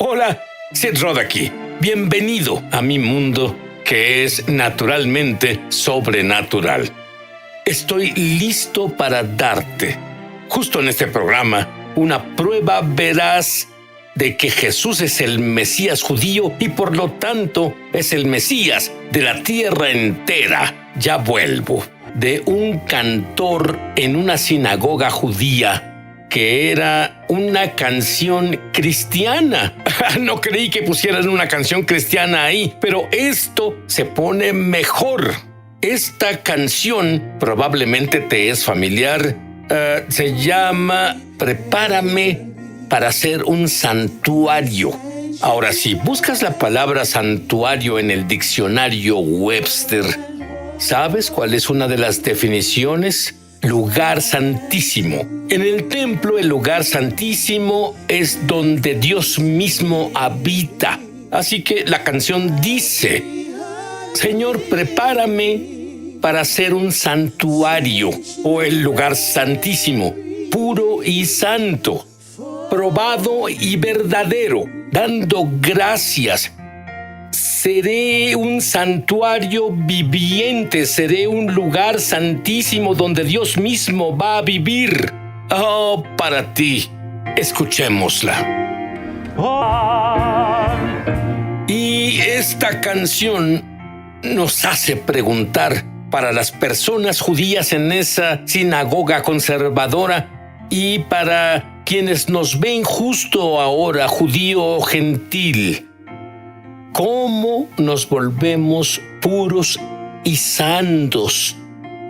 Hola, Seth Rodd aquí. Bienvenido a mi mundo que es naturalmente sobrenatural. Estoy listo para darte, justo en este programa, una prueba veraz de que Jesús es el Mesías judío y por lo tanto es el Mesías de la tierra entera. Ya vuelvo. De un cantor en una sinagoga judía que era una canción cristiana. No creí que pusieran una canción cristiana ahí, pero esto se pone mejor. Esta canción probablemente te es familiar. Se llama Prepárame para ser un santuario. Ahora, si buscas la palabra santuario en el diccionario Webster, ¿sabes cuál es una de las definiciones? Lugar santísimo. En el templo, el lugar santísimo es donde Dios mismo habita. Así que la canción dice: Señor, prepárame para ser un santuario, o el lugar santísimo, puro y santo, probado y verdadero, dando gracias. Seré un santuario viviente, seré un lugar santísimo donde Dios mismo va a vivir. Oh, para ti, escuchémosla. Y esta canción nos hace preguntar para las personas judías en esa sinagoga conservadora y para quienes nos ven justo ahora, judío o gentil. ¿Cómo nos volvemos puros y santos?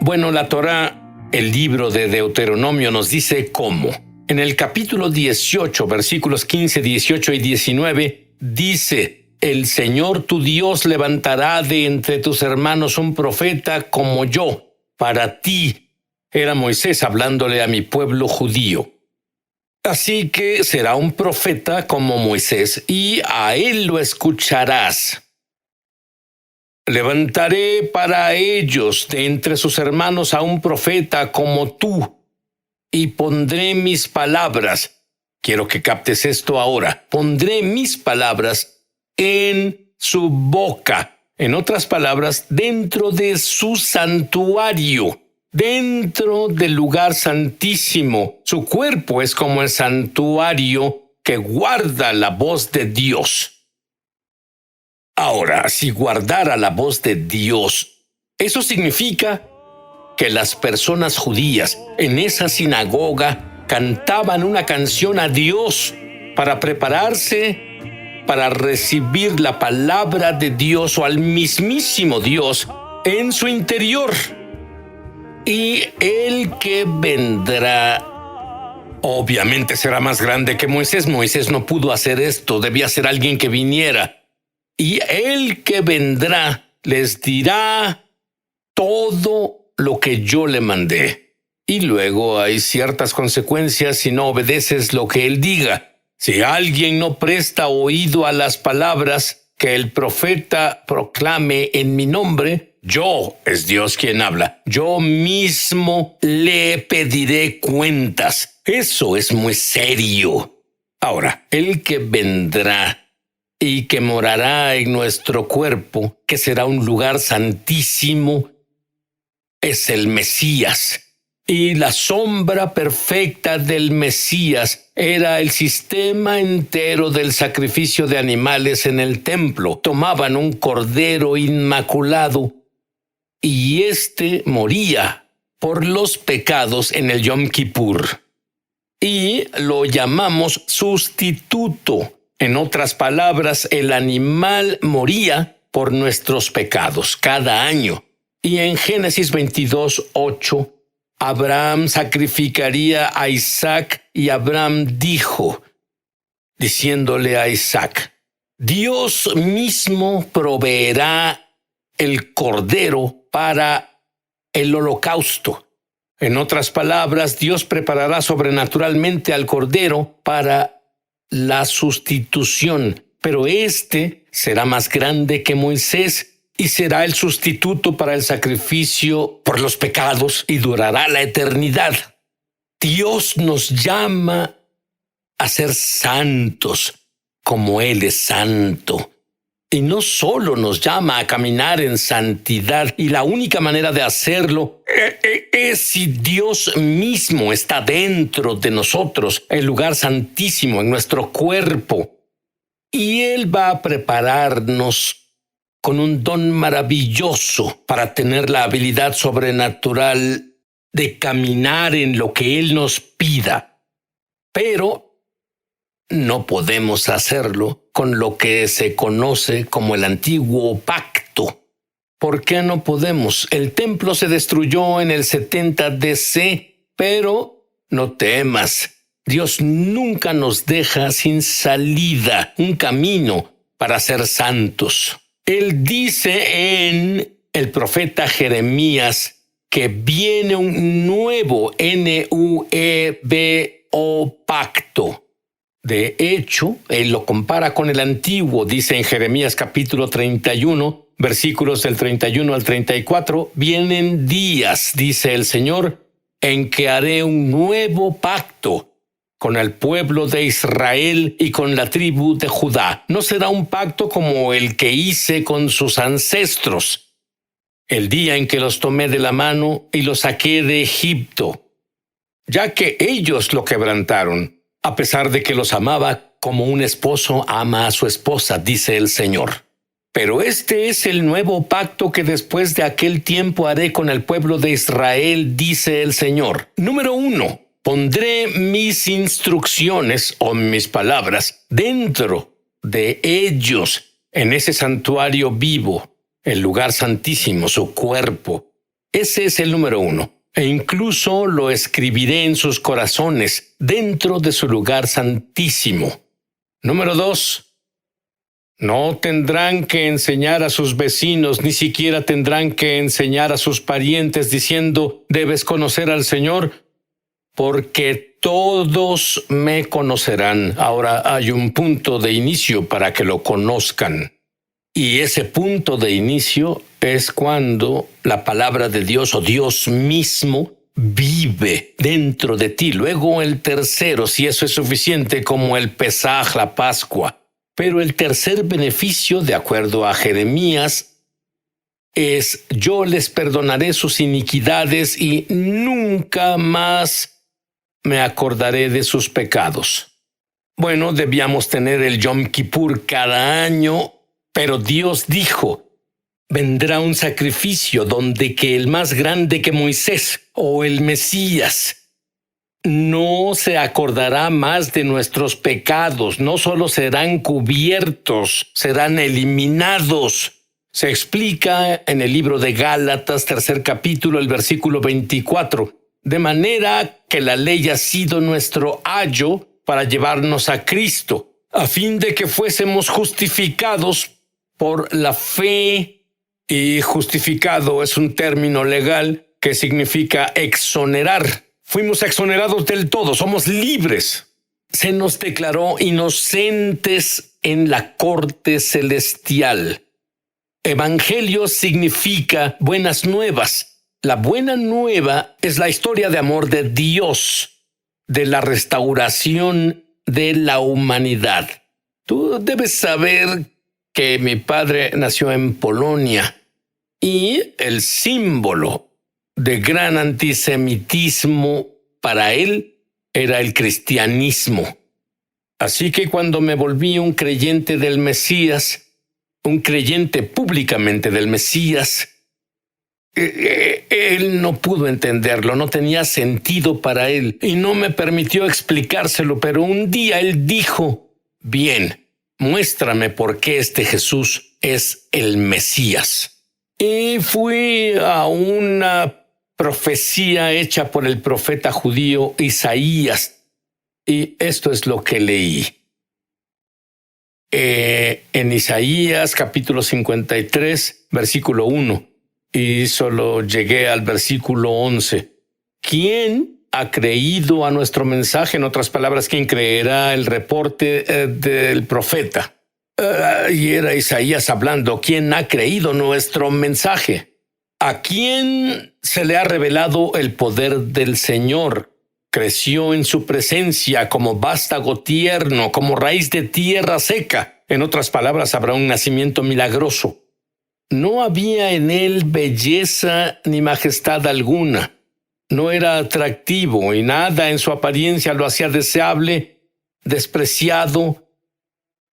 Bueno, la Torá, el libro de Deuteronomio, nos dice cómo. En el capítulo 18, versículos 15, 18 y 19, dice: El Señor tu Dios levantará de entre tus hermanos un profeta como yo. Para ti, era Moisés hablándole a mi pueblo judío. Así que será un profeta como Moisés, y a él lo escucharás. Levantaré para ellos de entre sus hermanos a un profeta como tú, y pondré mis palabras. Quiero que captes esto ahora. Pondré mis palabras en su boca. En otras palabras, dentro de su santuario. Dentro del lugar santísimo. Su cuerpo es como el santuario que guarda la voz de Dios. Ahora, si guardara la voz de Dios, eso significa que las personas judías en esa sinagoga cantaban una canción a Dios para prepararse para recibir la palabra de Dios o al mismísimo Dios en su interior. Y el que vendrá, obviamente será más grande que Moisés. Moisés no pudo hacer esto, debía ser alguien que viniera. Y el que vendrá les dirá todo lo que yo le mandé. Y luego hay ciertas consecuencias si no obedeces lo que él diga. Si alguien no presta oído a las palabras que el profeta proclame en mi nombre, yo, es Dios quien habla, yo mismo le pediré cuentas. Eso es muy serio. Ahora, el que vendrá y que morará en nuestro cuerpo, que será un lugar santísimo, es el Mesías. Y la sombra perfecta del Mesías era el sistema entero del sacrificio de animales en el templo. Tomaban un cordero inmaculado y éste moría por los pecados en el Yom Kippur. Y lo llamamos sustituto. En otras palabras, el animal moría por nuestros pecados cada año. Y en Génesis 22:8, Abraham sacrificaría a Isaac y Abraham dijo, diciéndole a Isaac: Dios mismo proveerá el cordero para el holocausto. En otras palabras, Dios preparará sobrenaturalmente al cordero para la sustitución, pero este será más grande que Moisés y será el sustituto para el sacrificio por los pecados y durará la eternidad. Dios nos llama a ser santos, como Él es santo. Y no solo nos llama a caminar en santidad, y la única manera de hacerlo es si Dios mismo está dentro de nosotros, el lugar santísimo, en nuestro cuerpo. Y Él va a prepararnos con un don maravilloso para tener la habilidad sobrenatural de caminar en lo que Él nos pida. Pero no podemos hacerlo con lo que se conoce como el antiguo pacto. ¿Por qué no podemos? El templo se destruyó en el 70 DC, pero no temas. Dios nunca nos deja sin salida, un camino para ser santos. Él dice en el profeta Jeremías que viene un nuevo nuevo pacto. De hecho, él lo compara con el antiguo, dice en Jeremías capítulo 31, versículos del 31 al 34, vienen días, dice el Señor, en que haré un nuevo pacto con el pueblo de Israel y con la tribu de Judá. No será un pacto como el que hice con sus ancestros, el día en que los tomé de la mano y los saqué de Egipto, ya que ellos lo quebrantaron, a pesar de que los amaba como un esposo ama a su esposa, dice el Señor. Pero este es el nuevo pacto que después de aquel tiempo haré con el pueblo de Israel, dice el Señor. Número 1. Pondré mis instrucciones o mis palabras dentro de ellos, en ese santuario vivo, el lugar santísimo, su cuerpo. Ese es el número 1. E incluso lo escribiré en sus corazones, dentro de su lugar santísimo. Número 2. No tendrán que enseñar a sus vecinos, ni siquiera tendrán que enseñar a sus parientes diciendo, debes conocer al Señor, porque todos me conocerán. Ahora hay un punto de inicio para que lo conozcan. Y ese punto de inicio es cuando la palabra de Dios o Dios mismo vive dentro de ti. Luego el tercero, si eso es suficiente, como el Pesaj, la Pascua. Pero el tercer beneficio, de acuerdo a Jeremías, es yo les perdonaré sus iniquidades y nunca más me acordaré de sus pecados. Bueno, debíamos tener el Yom Kippur cada año, pero Dios dijo, vendrá un sacrificio donde que el más grande que Moisés o el Mesías no se acordará más de nuestros pecados, no solo serán cubiertos, serán eliminados. Se explica en el libro de Gálatas, 3 capítulo, el versículo 24, de manera que la ley ha sido nuestro ayo para llevarnos a Cristo, a fin de que fuésemos justificados por la fe. Y justificado es un término legal que significa exonerar. Fuimos exonerados del todo, somos libres. Se nos declaró inocentes en la corte celestial. Evangelio significa buenas nuevas. La buena nueva es la historia de amor de Dios, de la restauración de la humanidad. Tú debes saber que mi padre nació en Polonia y el símbolo de gran antisemitismo para él era el cristianismo. Así que cuando me volví un creyente del Mesías, un creyente públicamente del Mesías, él no pudo entenderlo, no tenía sentido para él y no me permitió explicárselo, pero un día él dijo, bien, muéstrame por qué este Jesús es el Mesías. Y fui a una profecía hecha por el profeta judío Isaías, y esto es lo que leí. En Isaías capítulo 53, versículo 1, y solo llegué al versículo 11. ¿Quién ha creído a nuestro mensaje? En otras palabras, ¿quién creerá el reporte del profeta? Y era Isaías hablando, ¿quién ha creído nuestro mensaje? ¿A quién se le ha revelado el poder del Señor? Creció en su presencia como vástago tierno, como raíz de tierra seca. En otras palabras, habrá un nacimiento milagroso. No había en él belleza ni majestad alguna. No era atractivo y nada en su apariencia lo hacía deseable, despreciado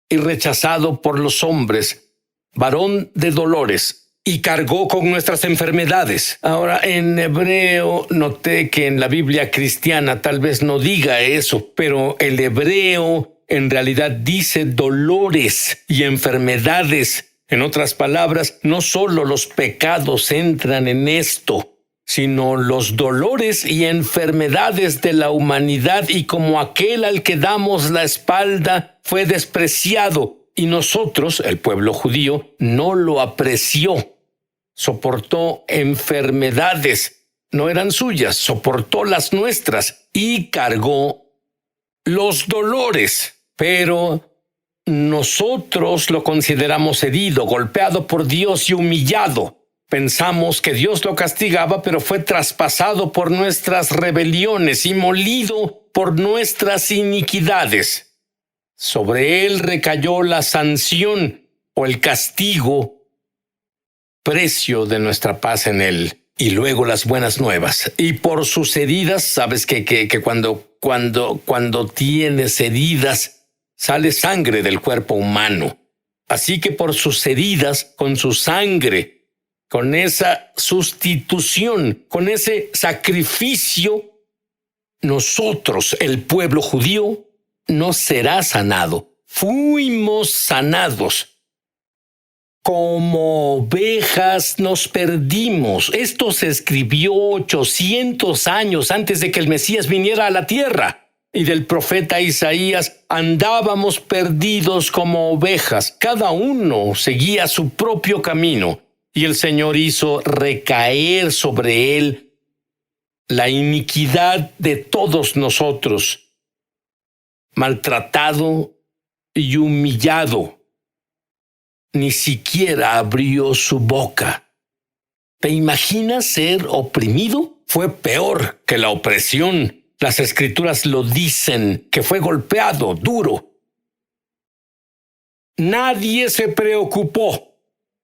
y rechazado por los hombres. Varón de dolores, y cargó con nuestras enfermedades. Ahora, en hebreo, noté que en la Biblia cristiana tal vez no diga eso, pero el hebreo en realidad dice dolores y enfermedades. En otras palabras, no solo los pecados entran en esto, sino los dolores y enfermedades de la humanidad, y como aquel al que damos la espalda fue despreciado, y nosotros, el pueblo judío, no lo apreció. Soportó enfermedades, no eran suyas, soportó las nuestras y cargó los dolores. Pero nosotros lo consideramos herido, golpeado por Dios y humillado. Pensamos que Dios lo castigaba, pero fue traspasado por nuestras rebeliones y molido por nuestras iniquidades. Sobre él recayó la sanción o el castigo, precio de nuestra paz en él. Y luego las buenas nuevas. Y por sus heridas, sabes que cuando tienes heridas, sale sangre del cuerpo humano. Así que por sus heridas, con su sangre, con esa sustitución, con ese sacrificio, nosotros, el pueblo judío, no será sanado. Fuimos sanados. Como ovejas nos perdimos. Esto se escribió 800 años antes de que el Mesías viniera a la tierra. Y del profeta Isaías: andábamos perdidos como ovejas. Cada uno seguía su propio camino. Y el Señor hizo recaer sobre él la iniquidad de todos nosotros. Maltratado y humillado, ni siquiera abrió su boca. ¿Te imaginas ser oprimido? Fue peor que la opresión. Las Escrituras lo dicen, que fue golpeado duro. Nadie se preocupó.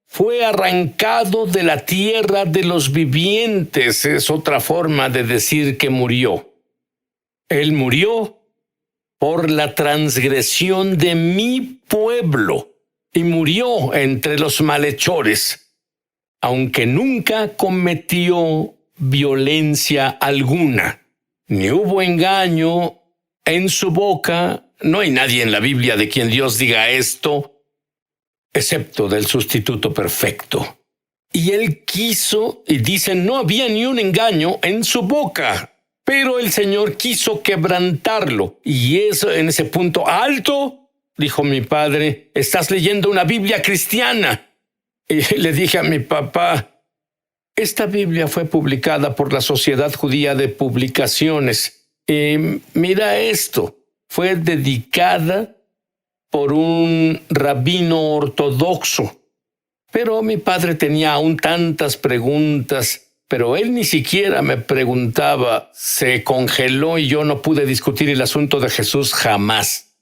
Fue arrancado de la tierra de los vivientes. Es otra forma de decir que murió. Él murió por la transgresión de mi pueblo, y murió entre los malhechores, aunque nunca cometió violencia alguna, ni hubo engaño en su boca. No hay nadie en la Biblia de quien Dios diga esto, excepto del sustituto perfecto. Y él quiso, y dicen, no había ni un engaño en su boca. Pero el Señor quiso quebrantarlo. Y eso, en ese punto alto, dijo mi padre, estás leyendo una Biblia cristiana. Y le dije a mi papá, esta Biblia fue publicada por la Sociedad Judía de Publicaciones. Y mira esto, fue dedicada por un rabino ortodoxo. Pero mi padre tenía aún tantas preguntas. Pero él ni siquiera me preguntaba. Se congeló y yo no pude discutir el asunto de Jesús jamás.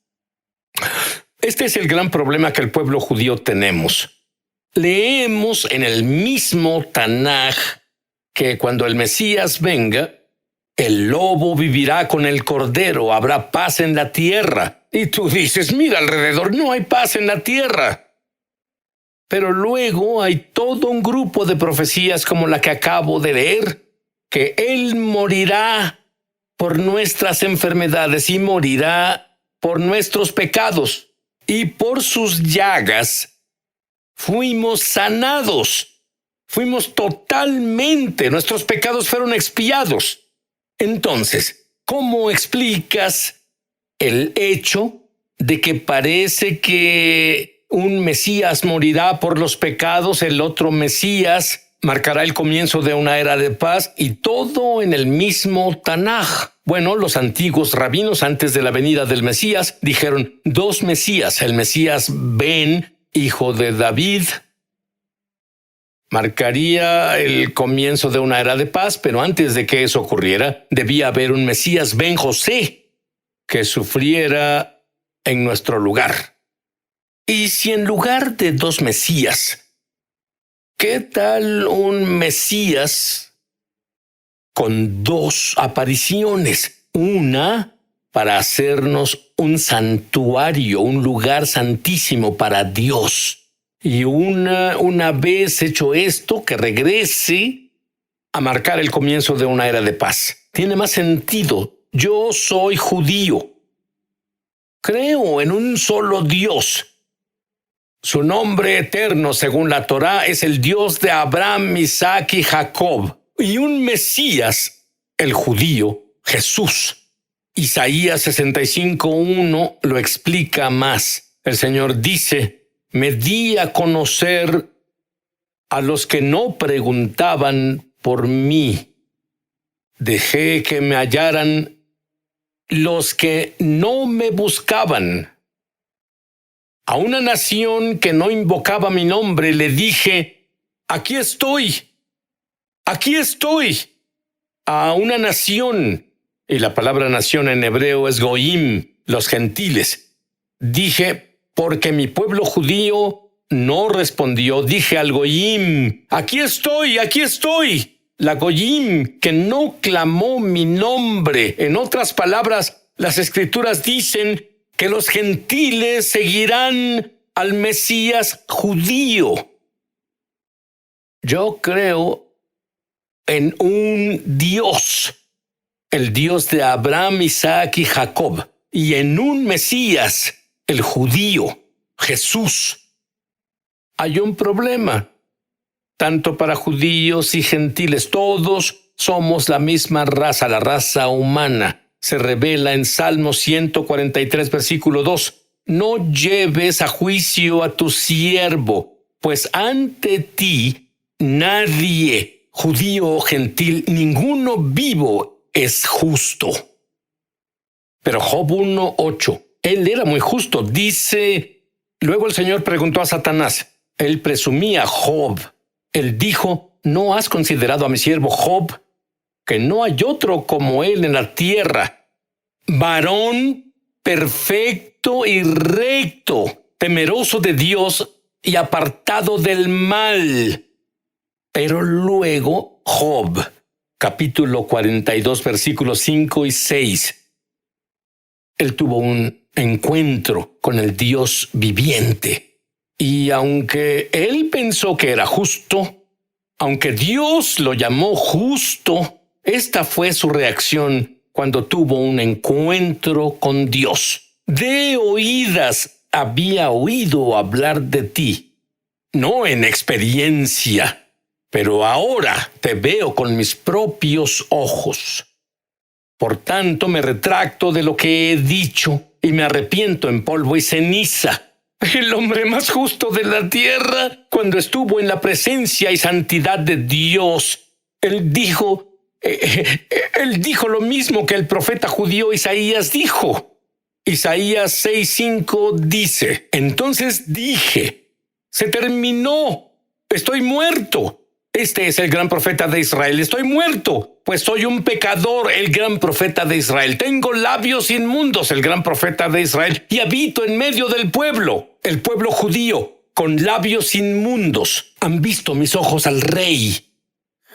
Este es el gran problema que el pueblo judío tenemos. Leemos en el mismo Tanaj que cuando el Mesías venga, el lobo vivirá con el cordero, habrá paz en la tierra. Y tú dices, mira alrededor, no hay paz en la tierra. Pero luego hay todo un grupo de profecías como la que acabo de leer, que Él morirá por nuestras enfermedades y morirá por nuestros pecados. Y por sus llagas fuimos sanados. Fuimos totalmente, nuestros pecados fueron expiados. Entonces, ¿cómo explicas el hecho de que parece que un Mesías morirá por los pecados, el otro Mesías marcará el comienzo de una era de paz, y todo en el mismo Tanaj? Bueno, los antiguos rabinos antes de la venida del Mesías dijeron dos Mesías: el Mesías Ben, hijo de David, Marcaría el comienzo de una era de paz, pero antes de que eso ocurriera, debía haber un Mesías Ben José que sufriera en nuestro lugar. Y si en lugar de dos Mesías, ¿qué tal un Mesías con dos apariciones? Una para hacernos un santuario, un lugar santísimo para Dios. Y una vez hecho esto, que regrese a marcar el comienzo de una era de paz. Tiene más sentido. Yo soy judío. Creo en un solo Dios. Su nombre eterno, según la Torá, es el Dios de Abraham, Isaac y Jacob. Y un Mesías, el judío, Jesús. Isaías 65:1 lo explica más. El Señor dice: me di a conocer a los que no preguntaban por mí. Dejé que me hallaran los que no me buscaban. A una nación que no invocaba mi nombre le dije: aquí estoy, aquí estoy. A una nación, y la palabra nación en hebreo es goim, los gentiles, dije: porque mi pueblo judío no respondió, dije al goyim: aquí estoy, aquí estoy. La goyim que no clamó mi nombre. En otras palabras, las Escrituras dicen que los gentiles seguirán al Mesías judío. Yo creo en un Dios, el Dios de Abraham, Isaac y Jacob, y en un Mesías, el judío, Jesús. Hay un problema, tanto para judíos y gentiles. Todos somos la misma raza, la raza humana. Se revela en Salmo 143, versículo 2. No lleves a juicio a tu siervo, pues ante ti nadie, judío o gentil, ninguno vivo es justo. Pero Job 1:8. Él era muy justo. Dice: luego el Señor preguntó a Satanás. Él presumía Job. Él dijo: ¿no has considerado a mi siervo Job? Que no hay otro como él en la tierra. Varón perfecto y recto, temeroso de Dios y apartado del mal. Pero luego Job, capítulo 42, versículos 5 y 6. Él tuvo un encuentro con el Dios viviente. Y aunque él pensó que era justo, aunque Dios lo llamó justo, esta fue su reacción cuando tuvo un encuentro con Dios. De oídas había oído hablar de ti, no en experiencia, pero ahora te veo con mis propios ojos. Por tanto, me retracto de lo que he dicho y me arrepiento en polvo y ceniza. El hombre más justo de la tierra, cuando estuvo en la presencia y santidad de Dios, él dijo lo mismo que el profeta judío Isaías dijo. Isaías 6:5 dice: entonces dije, se terminó, estoy muerto. Este es el gran profeta de Israel. Estoy muerto, pues soy un pecador, el gran profeta de Israel. Tengo labios inmundos, el gran profeta de Israel, y habito en medio del pueblo, el pueblo judío, con labios inmundos. Han visto mis ojos al Rey,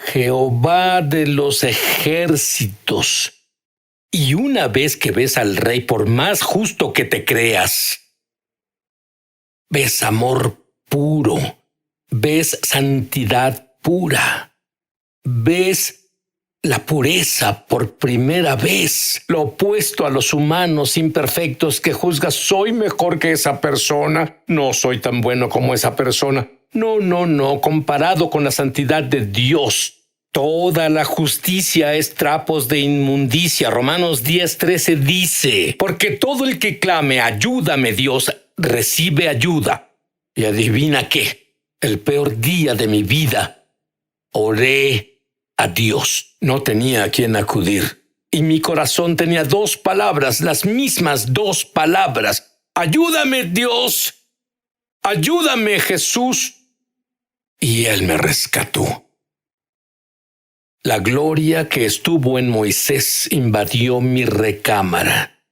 Jehová de los ejércitos. Y una vez que ves al Rey, por más justo que te creas, ves amor puro, ves santidad pura, ves la pureza por primera vez, lo opuesto a los humanos imperfectos que juzgas: soy mejor que esa persona, no soy tan bueno como esa persona. No, comparado con la santidad de Dios, toda la justicia es trapos de inmundicia. Romanos 10:13 dice: porque todo el que clame, ayúdame Dios, recibe ayuda. Y adivina qué, el peor día de mi vida, oré a Dios. No tenía a quién acudir. Y mi corazón tenía dos palabras, las mismas dos palabras: ayúdame Dios, ayúdame Jesús. y Él me rescató. La gloria que estuvo en Moisés invadió mi recámara.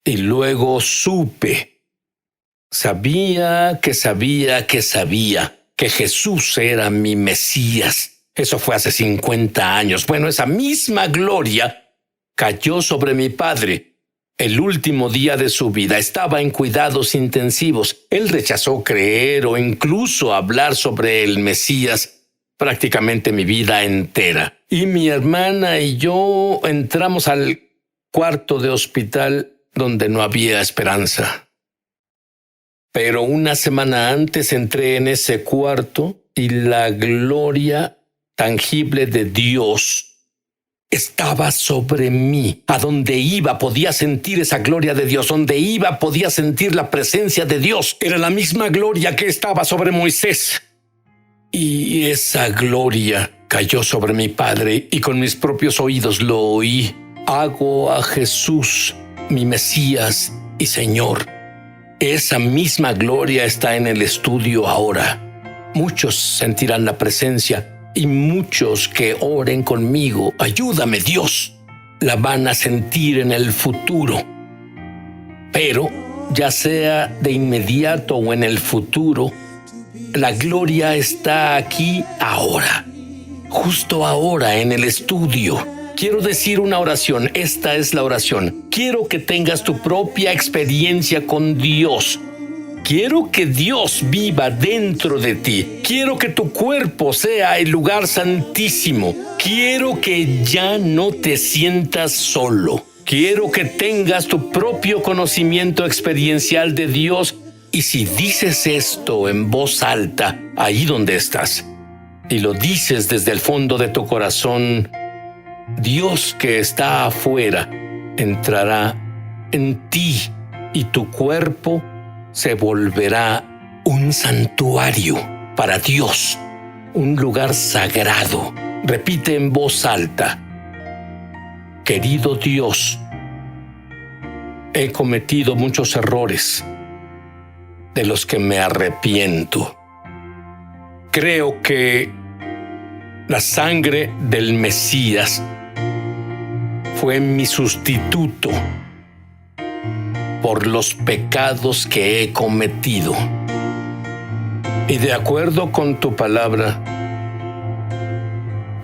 Y luego sabía que Jesús era mi Mesías. Eso fue hace 50 años. Bueno, esa misma gloria cayó sobre mi padre. El último día de su vida estaba en cuidados intensivos. Él rechazó creer o incluso hablar sobre el Mesías prácticamente mi vida entera. Y mi hermana y yo entramos al cuarto de hospital donde no había esperanza. Pero una semana antes entré en ese cuarto y la gloria tangible de Dios estaba sobre mí. A donde iba podía sentir esa gloria de Dios. Donde iba podía sentir la presencia de Dios. Era la misma gloria que estaba sobre Moisés. Y esa gloria cayó sobre mi padre y con mis propios oídos lo oí. Hago a Jesús mi Mesías y Señor. Esa misma gloria está en el estudio ahora. Muchos sentirán la presencia y muchos que oren conmigo, ayúdame Dios, la van a sentir en el futuro. Pero, ya sea de inmediato o en el futuro, la gloria está aquí ahora, justo ahora en el estudio. Quiero decir una oración. Esta es la oración. Quiero que tengas tu propia experiencia con Dios. Quiero que Dios viva dentro de ti. Quiero que tu cuerpo sea el lugar santísimo. Quiero que ya no te sientas solo. Quiero que tengas tu propio conocimiento experiencial de Dios. Y si dices esto en voz alta, ahí donde estás, y lo dices desde el fondo de tu corazón, Dios que está afuera entrará en ti y tu cuerpo se volverá un santuario para Dios, un lugar sagrado. Repite en voz alta: querido Dios, he cometido muchos errores de los que me arrepiento. Creo que la sangre del Mesías fue mi sustituto por los pecados que he cometido. Y de acuerdo con tu palabra,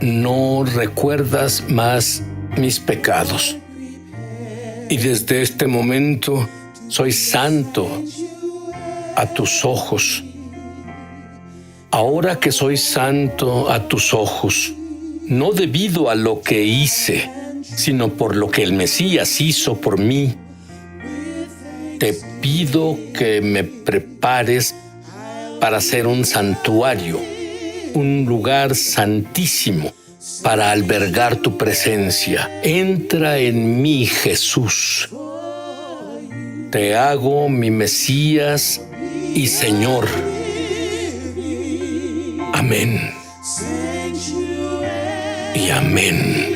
no recuerdas más mis pecados. Y desde este momento soy santo a tus ojos. Ahora que soy santo a tus ojos, no debido a lo que hice, sino por lo que el Mesías hizo por mí, te pido que me prepares para ser un santuario, un lugar santísimo para albergar tu presencia. Entra en mí, Jesús. Te hago mi Mesías y Señor. Amén. Y amén.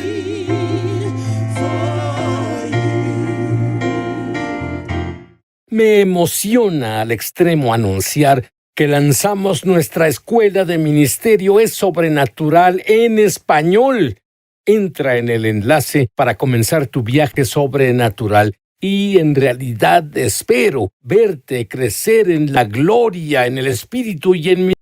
Me emociona al extremo anunciar que lanzamos nuestra escuela de ministerio Es Sobrenatural en español. Entra en el enlace para comenzar tu viaje sobrenatural. Y en realidad espero verte crecer en la gloria, en el Espíritu y en mi